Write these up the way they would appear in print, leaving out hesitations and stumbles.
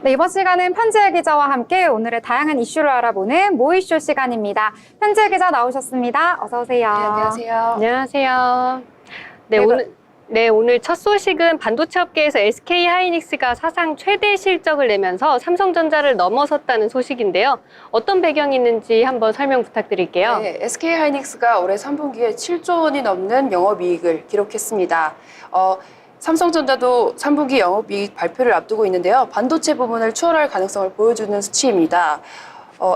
네, 이번 시간은 편지혜 기자와 함께 오늘의 다양한 이슈를 알아보는 모이쇼 시간입니다. 편지혜 기자 나오셨습니다. 어서 오세요. 네, 안녕하세요. 안녕하세요. 오늘 첫 소식은 반도체 업계에서 SK 하이닉스가 사상 최대 실적을 내면서 삼성전자를 넘어섰다는 소식인데요. 어떤 배경이 있는지 한번 설명 부탁드릴게요. 네, SK 하이닉스가 올해 3분기에 7조 원이 넘는 영업이익을 기록했습니다. 삼성전자도 3분기 영업이익 발표를 앞두고 있는데요. 반도체 부분을 추월할 가능성을 보여주는 수치입니다.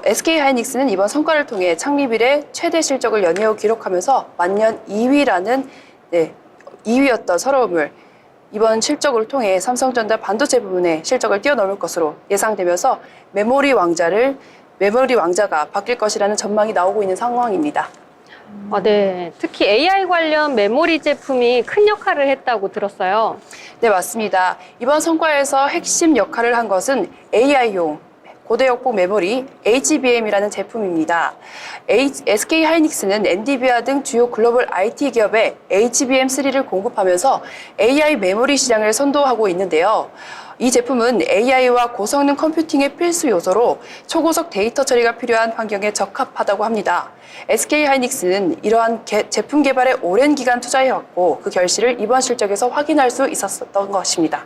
SK 하이닉스는 이번 성과를 통해 창립 이래 최대 실적을 연이어 기록하면서 만년 2위라는 2위였던 서러움을 이번 실적을 통해 삼성전자 반도체 부분의 실적을 뛰어넘을 것으로 예상되면서 메모리 왕자가 바뀔 것이라는 전망이 나오고 있는 상황입니다. 네. 특히 AI 관련 메모리 제품이 큰 역할을 했다고 들었어요. 네, 맞습니다. 이번 성과에서 핵심 역할을 한 것은 AI용 고대역폭 메모리 HBM이라는 제품입니다. SK 하이닉스는 엔비디아 등 주요 글로벌 IT 기업에 HBM3를 공급하면서 AI 메모리 시장을 선도하고 있는데요. 이 제품은 AI와 고성능 컴퓨팅의 필수 요소로 초고속 데이터 처리가 필요한 환경에 적합하다고 합니다. SK 하이닉스는 이러한 제품 개발에 오랜 기간 투자해왔고 그 결실을 이번 실적에서 확인할 수 있었던 것입니다.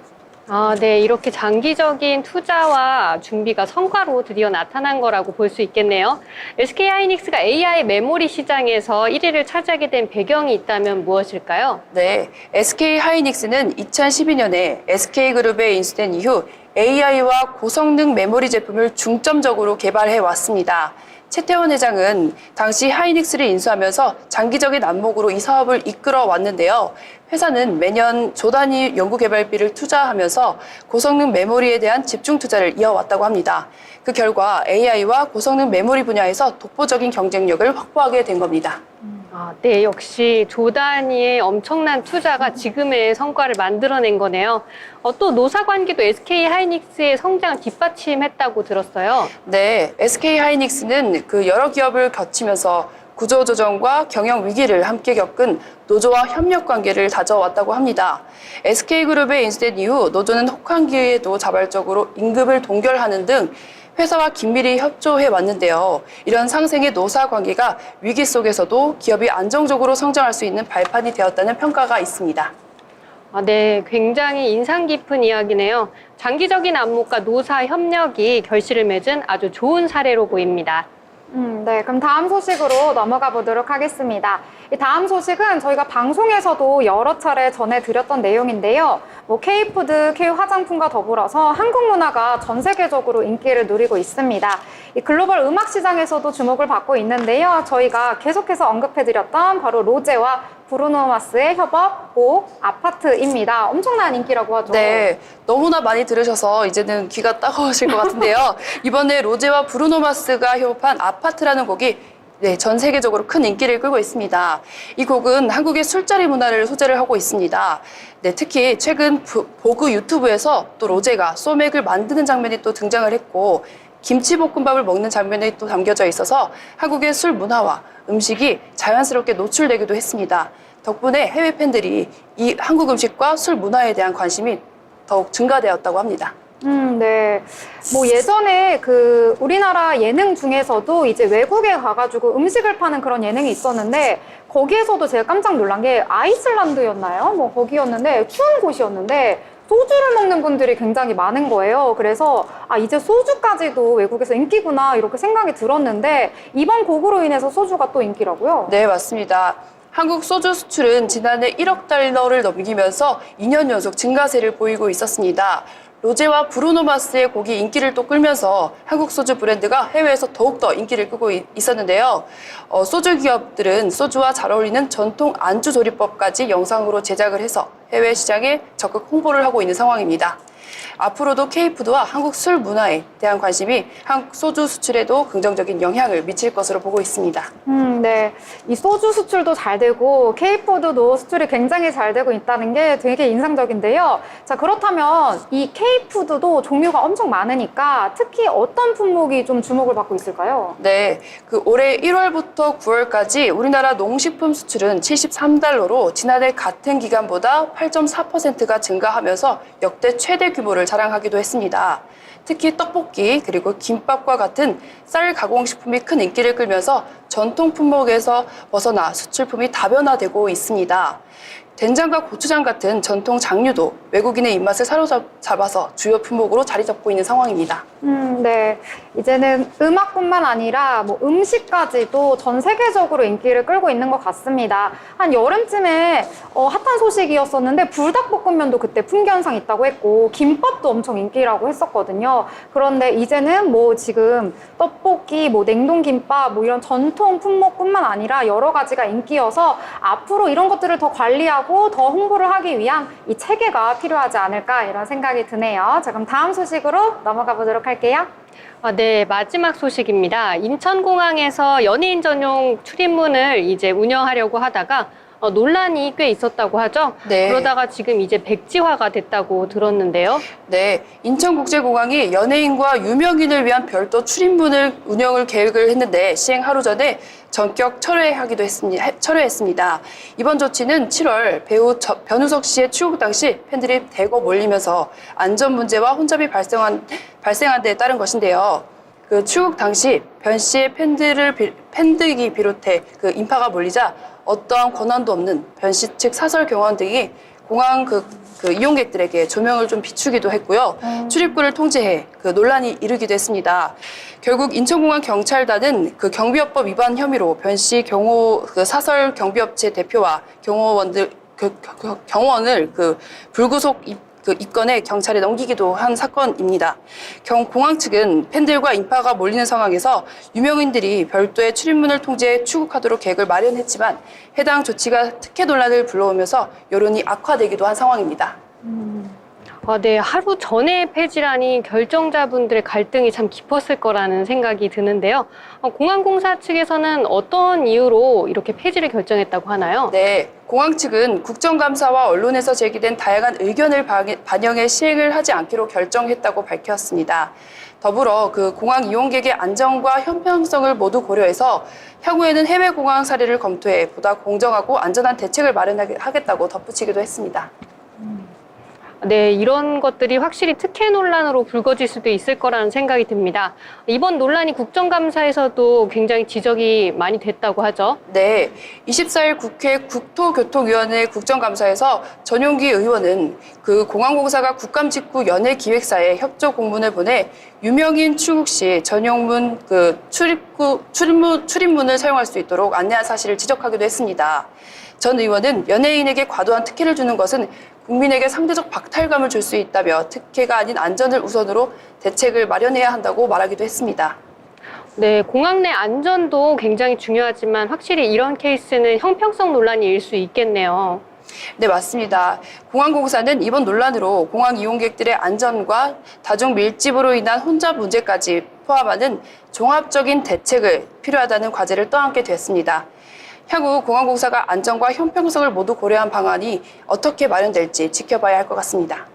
네. 이렇게 장기적인 투자와 준비가 성과로 드디어 나타난 거라고 볼 수 있겠네요. SK 하이닉스가 AI 메모리 시장에서 1위를 차지하게 된 배경이 있다면 무엇일까요? 네, SK 하이닉스는 2012년에 SK그룹에 인수된 이후 AI와 고성능 메모리 제품을 중점적으로 개발해 왔습니다. 최태원 회장은 당시 하이닉스를 인수하면서 장기적인 안목으로 이 사업을 이끌어 왔는데요. 회사는 매년 조 단위 연구개발비를 투자하면서 고성능 메모리에 대한 집중 투자를 이어왔다고 합니다. 그 결과 AI와 고성능 메모리 분야에서 독보적인 경쟁력을 확보하게 된 겁니다. 네. 역시 조 단위의 엄청난 투자가 지금의 성과를 만들어낸 거네요. 또 노사 관계도 SK 하이닉스의 성장을 뒷받침했다고 들었어요. 네, SK 하이닉스는 그 여러 기업을 거치면서 구조조정과 경영 위기를 함께 겪은 노조와 협력 관계를 다져왔다고 합니다. SK그룹에 인수된 이후 노조는 혹한기에도 자발적으로 임금을 동결하는 등 회사와 긴밀히 협조해 왔는데요. 이런 상생의 노사 관계가 위기 속에서도 기업이 안정적으로 성장할 수 있는 발판이 되었다는 평가가 있습니다. 네. 굉장히 인상 깊은 이야기네요. 장기적인 안목과 노사 협력이 결실을 맺은 아주 좋은 사례로 보입니다. 네, 그럼 다음 소식으로 넘어가 보도록 하겠습니다. 이 다음 소식은 저희가 방송에서도 여러 차례 전해드렸던 내용인데요. K푸드, K화장품과 더불어서 한국 문화가 전 세계적으로 인기를 누리고 있습니다. 이 글로벌 음악 시장에서도 주목을 받고 있는데요. 저희가 계속해서 언급해드렸던 바로 로제와 브루노 마스의 협업곡 아파트입니다. 엄청난 인기라고 하죠. 네, 너무나 많이 들으셔서 이제는 귀가 따가우실 것 같은데요. 이번에 로제와 브루노 마스가 협업한 아파트라는 곡이 전 세계적으로 큰 인기를 끌고 있습니다. 이 곡은 한국의 술자리 문화를 소재를 하고 있습니다. 특히 최근 보그 유튜브에서 또 로제가 소맥을 만드는 장면이 또 등장을 했고 김치볶음밥을 먹는 장면이 또 담겨져 있어서 한국의 술 문화와 음식이 자연스럽게 노출되기도 했습니다. 덕분에 해외 팬들이 이 한국 음식과 술 문화에 대한 관심이 더욱 증가되었다고 합니다. 네. 예전에 우리나라 예능 중에서도 이제 외국에 가가지고 음식을 파는 그런 예능이 있었는데 거기에서도 제가 깜짝 놀란 게 아이슬란드였나요? 거기였는데 추운 곳이었는데 소주를 먹는 분들이 굉장히 많은 거예요. 그래서 이제 소주까지도 외국에서 인기구나 이렇게 생각이 들었는데 이번 곡으로 인해서 소주가 또 인기라고요? 네, 맞습니다. 한국 소주 수출은 지난해 1억 달러를 넘기면서 2년 연속 증가세를 보이고 있었습니다. 로제와 브루노 마스의 곡이 인기를 또 끌면서 한국 소주 브랜드가 해외에서 더욱더 인기를 끌고 있었는데요. 소주 기업들은 소주와 잘 어울리는 전통 안주 조리법까지 영상으로 제작을 해서 해외 시장에 적극 홍보를 하고 있는 상황입니다. 앞으로도 K푸드와 한국 술 문화에 대한 관심이 한국 소주 수출에도 긍정적인 영향을 미칠 것으로 보고 있습니다. 네. 이 소주 수출도 잘 되고 K푸드도 수출이 굉장히 잘 되고 있다는 게 되게 인상적인데요. 자, 그렇다면 이 K푸드도 종류가 엄청 많으니까 특히 어떤 품목이 좀 주목을 받고 있을까요? 네, 올해 1월부터 9월까지 우리나라 농식품 수출은 73달러로 지난해 같은 기간보다 8.4%가 증가하면서 역대 최대 규모를 자랑하기도 했습니다. 특히 떡볶이 그리고 김밥과 같은 쌀 가공식품이 큰 인기를 끌면서 전통 품목에서 벗어나 수출품이 다변화되고 있습니다. 된장과 고추장 같은 전통 장류도 외국인의 입맛을 사로잡아서 주요 품목으로 자리 잡고 있는 상황입니다. 네. 이제는 음악뿐만 아니라 뭐 음식까지도 전 세계적으로 인기를 끌고 있는 것 같습니다. 한 여름쯤에 핫한 소식이었었는데 불닭볶음면도 그때 풍기현상 있다고 했고 김밥도 엄청 인기라고 했었거든요. 그런데 이제는 뭐 지금 떡볶이, 뭐 냉동김밥, 뭐 이런 전통 품목뿐만 아니라 여러 가지가 인기여서 앞으로 이런 것들을 더 관리하고 더 홍보를 하기 위한 이 체계가 필요하지 않을까 이런 생각이 드네요. 자, 그럼 다음 소식으로 넘어가 보도록 할게요. 네, 마지막 소식입니다. 인천공항에서 연예인 전용 출입문을 이제 운영하려고 하다가 논란이 꽤 있었다고 하죠. 네. 그러다가 지금 이제 백지화가 됐다고 들었는데요. 네, 인천국제공항이 연예인과 유명인을 위한 별도 출입문을 운영을 계획을 했는데 시행 하루 전에 전격 철회했습니다. 이번 조치는 7월 배우 변우석 씨의 추국 당시 팬들이 대거 몰리면서 안전 문제와 혼잡이 발생한 데 따른 것인데요. 그 추국 당시 변 씨의 팬들이 비롯해 그 인파가 몰리자 어떠한 권한도 없는 변 씨 측 사설 경호원 등이 공항 그 이용객들에게 조명을 좀 비추기도 했고요. 출입구를 통제해 그 논란이 이르기도 했습니다. 결국 인천공항 경찰단은 그 경비업법 위반 혐의로 변 씨 사설 경비업체 대표와 경호원을 그 불구속 입건해 경찰에 넘기기도 한 사건입니다. 공항 측은 팬들과 인파가 몰리는 상황에서 유명인들이 별도의 출입문을 통제해 출국하도록 계획을 마련했지만 해당 조치가 특혜 논란을 불러오면서 여론이 악화되기도 한 상황입니다. 네, 하루 전에 폐지라니 결정자분들의 갈등이 참 깊었을 거라는 생각이 드는데요. 공항공사 측에서는 어떤 이유로 이렇게 폐지를 결정했다고 하나요? 네, 공항 측은 국정감사와 언론에서 제기된 다양한 의견을 반영해 시행을 하지 않기로 결정했다고 밝혔습니다. 더불어 그 공항 이용객의 안전과 형평성을 모두 고려해서 향후에는 해외 공항 사례를 검토해 보다 공정하고 안전한 대책을 마련하겠다고 덧붙이기도 했습니다. 네, 이런 것들이 확실히 특혜 논란으로 불거질 수도 있을 거라는 생각이 듭니다. 이번 논란이 국정감사에서도 굉장히 지적이 많이 됐다고 하죠. 네, 24일 국회 국토교통위원회 국정감사에서 전용기 의원은 그 공항공사가 국감 직후 연예 기획사에 협조 공문을 보내 유명인 출국 시 전용문 출입문을 사용할 수 있도록 안내한 사실을 지적하기도 했습니다. 전 의원은 연예인에게 과도한 특혜를 주는 것은 국민에게 상대적 박탈감을 줄 수 있다며 특혜가 아닌 안전을 우선으로 대책을 마련해야 한다고 말하기도 했습니다. 네, 공항 내 안전도 굉장히 중요하지만 확실히 이런 케이스는 형평성 논란이 일 수 있겠네요. 네, 맞습니다. 공항공사는 이번 논란으로 공항 이용객들의 안전과 다중 밀집으로 인한 혼잡 문제까지 포함하는 종합적인 대책을 필요하다는 과제를 떠안게 됐습니다. 향후 공항공사가 안전과 형평성을 모두 고려한 방안이 어떻게 마련될지 지켜봐야 할 것 같습니다.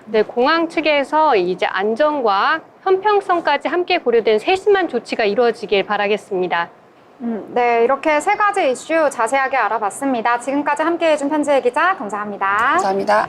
네, 공항 측에서 이제 안전과 형평성까지 함께 고려된 세심한 조치가 이루어지길 바라겠습니다. 네, 이렇게 세 가지 이슈 자세하게 알아봤습니다. 지금까지 함께해준 편지혜 기자 감사합니다. 감사합니다.